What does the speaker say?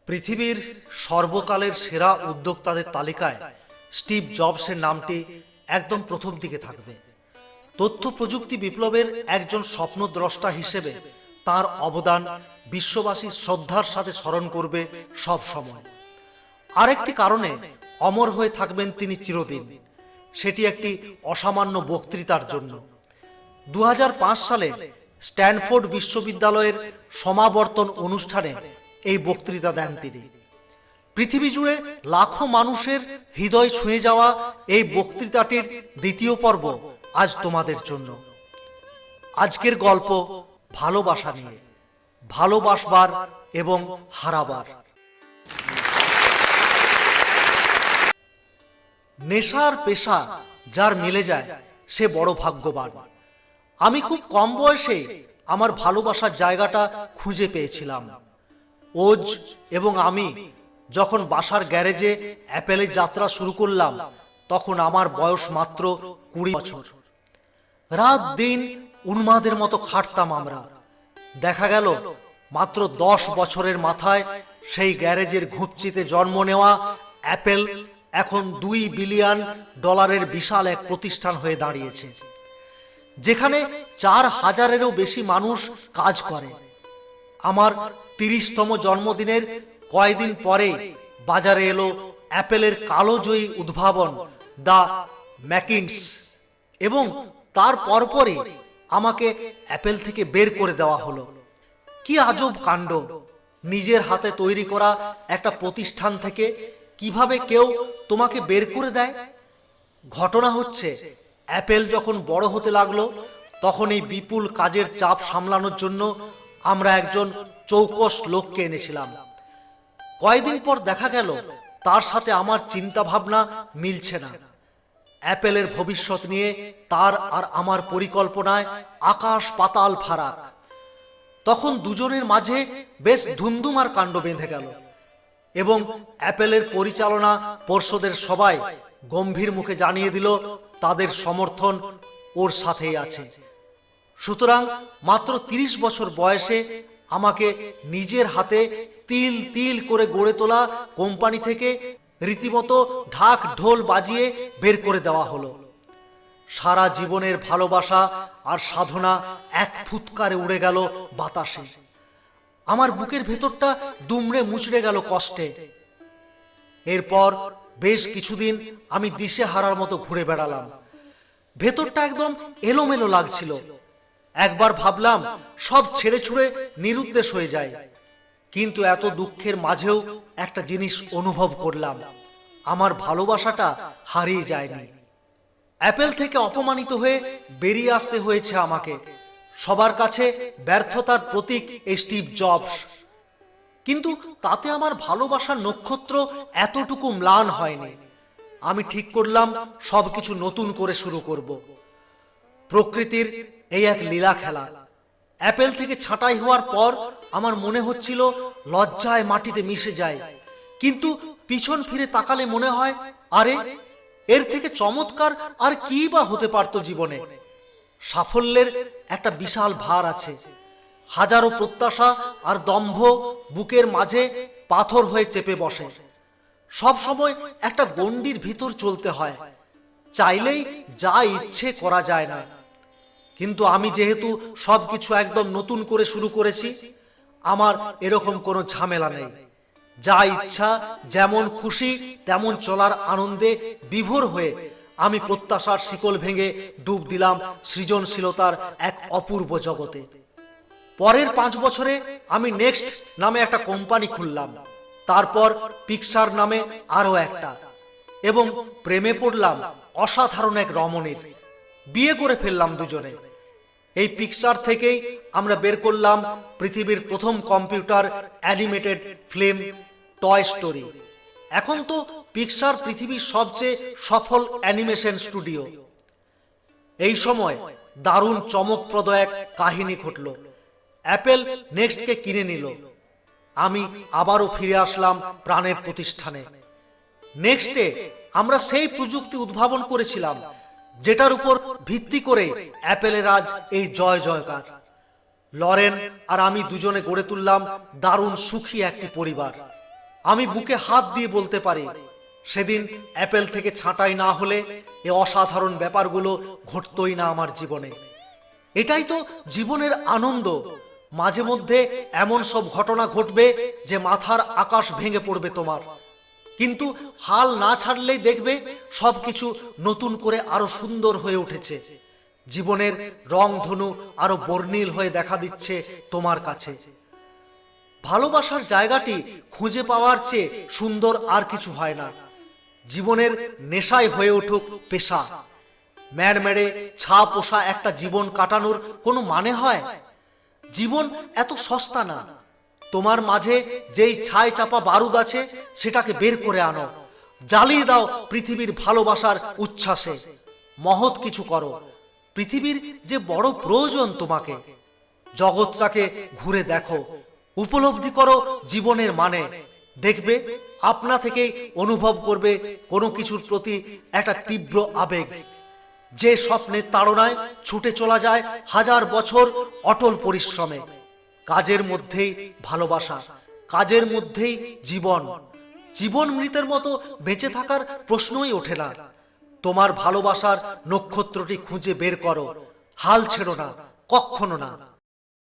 পৃথিবীর সর্বকালের সেরা উদ্যোক্তাদের তালিকায় স্টিভ জবসের নামটি একদম প্রথম দিকে থাকবে। তথ্য প্রযুক্তি বিপ্লবের একজন স্বপ্নদ্রষ্টা হিসেবে তার অবদান বিশ্ববাসী শ্রদ্ধার সাথে স্মরণ করবে সব সময়। আরেকটি কারণে অমর হয়ে থাকবেন তিনি চিরদিন, সেটি একটি অসামান্য বক্তৃতার জন্য। 2005 সালে স্ট্যানফোর্ড বিশ্ববিদ্যালয়ের সমাবর্তন অনুষ্ঠানে এই বক্তৃতা দেন তিনি। পৃথিবী জুড়ে লাখো মানুষের হৃদয় ছুঁয়ে যাওয়া এই বক্তৃতাটির দ্বিতীয় পর্ব আজ তোমাদের জন্য। আজকের গল্প ভালোবাসা নিয়ে, ভালোবাসবার এবং হারাবার। নেশার পেশা যার মিলে যায় সে বড় ভাগ্যবান। আমি খুব কম বয়সে আমার ভালোবাসার জায়গাটা খুঁজে পেয়েছিলাম। ওজ এবং আমি যখন বাসার গ্যারেজে অ্যাপেলের যাত্রা শুরু করলাম, তখন আমার বয়স মাত্র 20 বছর। রাত দিন উন্মাদের মতো খাটতাম আমরা। দেখা গেল মাত্র 10 বছরের মাথায় সেই গ্যারেজের ঘুপচিতে জন্ম নেওয়া অ্যাপেল এখন $2 বিলিয়ন বিশাল এক প্রতিষ্ঠান হয়ে দাঁড়িয়েছে, যেখানে 4000-এরও বেশি মানুষ কাজ করে। আমার 30তম জন্মদিনের কয়েকদিন পরে বাজারে এলো অ্যাপেলের কালোজয়ী উদ্ভাবন দ্য ম্যাকিন্টশ, এবং তার পরপরই আমাকে অ্যাপেল থেকে বের করে দেওয়া হলো। কি আজব কাণ্ড! নিজের হাতে তৈরি করা একটা প্রতিষ্ঠান থেকে কিভাবে কেউ তোমাকে বের করে দেয়। ঘটনা হচ্ছে, অ্যাপেল যখন বড় হতে লাগলো, তখন এই বিপুল কাজের চাপ সামলানোর জন্য আমরা একজন চৌকস লোককে এনেছিলাম। কয়েকদিন পর দেখা গেল তার সাথে আমার চিন্তা ভাবনা মিলছে না। অ্যাপেলের ভবিষ্যৎ নিয়ে তার আর আমার পরিকল্পনায় আকাশ পাতাল ফারাক। তখন দুজনের মাঝে বেশ ধুমধুমার কাণ্ড বেঁধে গেল, এবং অ্যাপেলের পরিচালনা পর্ষদের সবাই গম্ভীর মুখে জানিয়ে দিল তাদের সমর্থন ওর সাথেই আছে। সুতরাং মাত্র 30 বছর বয়সে আমাকে নিজের হাতে তিল তিল করে গড়ে তোলা কোম্পানি থেকে রীতিমতো ঢাক ঢোল বাজিয়ে বের করে দেওয়া হলো। সারা জীবনের ভালোবাসা আর সাধনা এক ফুৎকারে উড়ে গেল বাতাসে। আমার বুকের ভেতরটা দুমড়ে মুচড়ে গেল কষ্টে। এরপর বেশ কিছুদিন আমি দিশে হারার মতো ঘুরে বেড়ালাম। ভেতরটা একদম এলোমেলো লাগছিল। একবার ভাবলাম সব ছেড়ে ছুড়ে নিরুদ্দেশ হয়ে যায়, কিন্তু এত দুঃখের মাঝেও একটা জিনিস অনুভব করলাম, আমার ভালোবাসাটা হারিয়ে যায়নি। অ্যাপেল থেকে অপমানিত হয়ে বেরিয়ে আসতে হয়েছে আমাকে। সবার কাছে ব্যর্থতার প্রতীক এই স্টিভ জবস, কিন্তু তাতে আমার ভালোবাসার নক্ষত্র এতটুকু ম্লান হয়নি। আমি ঠিক করলাম সবকিছু নতুন করে শুরু করব। প্রকৃতির এই এক লীলা খেলা। অ্যাপেল থেকে ছাঁটাই হওয়ার পর আমার মনে হচ্ছিল লজ্জায় মাটিতে মিশে যায়, কিন্তু পিছন ফিরে তাকালে মনে হয়, আরে এর থেকে চমৎকার আর কি বা হতে পারত জীবনে। সাফল্যের একটা বিশাল ভার আছে। হাজারো প্রত্যাশা আর দম্ভ বুকের মাঝে পাথর হয়ে চেপে বসে। সব সময় একটা গণ্ডির ভিতর চলতে হয়, চাইলেই যা ইচ্ছে করা যায় না। কিন্তু আমি যেহেতু সবকিছু একদম নতুন করে শুরু করেছি, আমার এরকম কোনো ঝামেলা নেই। যা ইচ্ছা, যেমন খুশি তেমন চলার আনন্দে বিভোর হয়ে আমি প্রত্যাশার শিকল ভেঙে ডুব দিলাম সৃজনশীলতার এক অপূর্ব জগতে। পরের 5 বছরে আমি নেক্সট নামে একটা কোম্পানি খুললাম, তারপর পিক্সার নামে আরো একটা, এবং প্রেমে পড়লাম অসাধারণ এক রমণীর। বিয়ে করে ফেললাম দুজনে। এই পিক্সার থেকেই আমরা বের করলাম পৃথিবীর প্রথম computer animated film toy story. এখন তো পিক্সার পৃথিবীর সবচেয়ে সফল অ্যানিমেশন স্টুডিও। এই সময় দারুণ চমকপ্রদ এক কাহিনী ঘটল। অ্যাপেল নেক্সটকে কিনে নিল। আমি আবারও ফিরে আসলাম প্রাণের প্রতিষ্ঠানে। নেক্সটে আমরা সেই প্রযুক্তি উদ্ভাবন করেছিলাম যেটার উপর ভিত্তি করে অ্যাপেলের আজ এই জয় জয়কার। লরেন আর আমি দুজনে গড়ে তুললাম দারুণ সুখী একটি পরিবার। আমি বুকে হাত দিয়ে বলতে পারি, সেদিন অ্যাপেল থেকে ছাঁটাই না হলে এ অসাধারণ ব্যাপারগুলো ঘটতই না আমার জীবনে। এটাই তো জীবনের আনন্দ। মাঝে মধ্যে এমন সব ঘটনা ঘটবে যে মাথার আকাশ ভেঙে পড়বে তোমার, কিন্তু হাল না ছাড়লেই দেখবে সবকিছু নতুন করে আরো সুন্দর হয়ে উঠেছে। জীবনের রংধনু আরো বর্ণিল হয়ে দেখা দিচ্ছে তোমার কাছে। ভালোবাসার জায়গাটি খুঁজে পাওয়ার চেয়ে সুন্দর আর কিছু হয় না। জীবনের নেশায় হয়ে উঠুক পেশা। ম্যাড় মেড়ে ছা পোষা একটা জীবন কাটানোর কোনো মানে হয়? জীবন এত সস্তা না। তোমার মাঝে যেই ছাই চাপা বারুদ আছে সেটাকে বের করে আনো, জ্বালিয়ে দাও পৃথিবীর ভালোবাসার উচ্ছ্বাসে। মহৎ কিছু করো, পৃথিবীর যে বড় প্রয়োজন তোমাকে। জগৎটাকে ঘুরে দেখো, উপলব্ধি করো জীবনের মানে। দেখবে আপনা থেকেই অনুভব করবে কোনো কিছুর প্রতি একটা তীব্র আবেগ। যে স্বপ্নের তাড়নায় ছুটে চলা যায় হাজার বছর অটল পরিশ্রমে। কাজের মধ্যেই ভালোবাসা, কাজের মধ্যেই জীবন। জীবন মৃতের মতো বেঁচে থাকার প্রশ্নই ওঠে না। তোমার ভালোবাসার নক্ষত্রটি খুঁজে বের করো, হাল ছেড়ো না, কখনো না।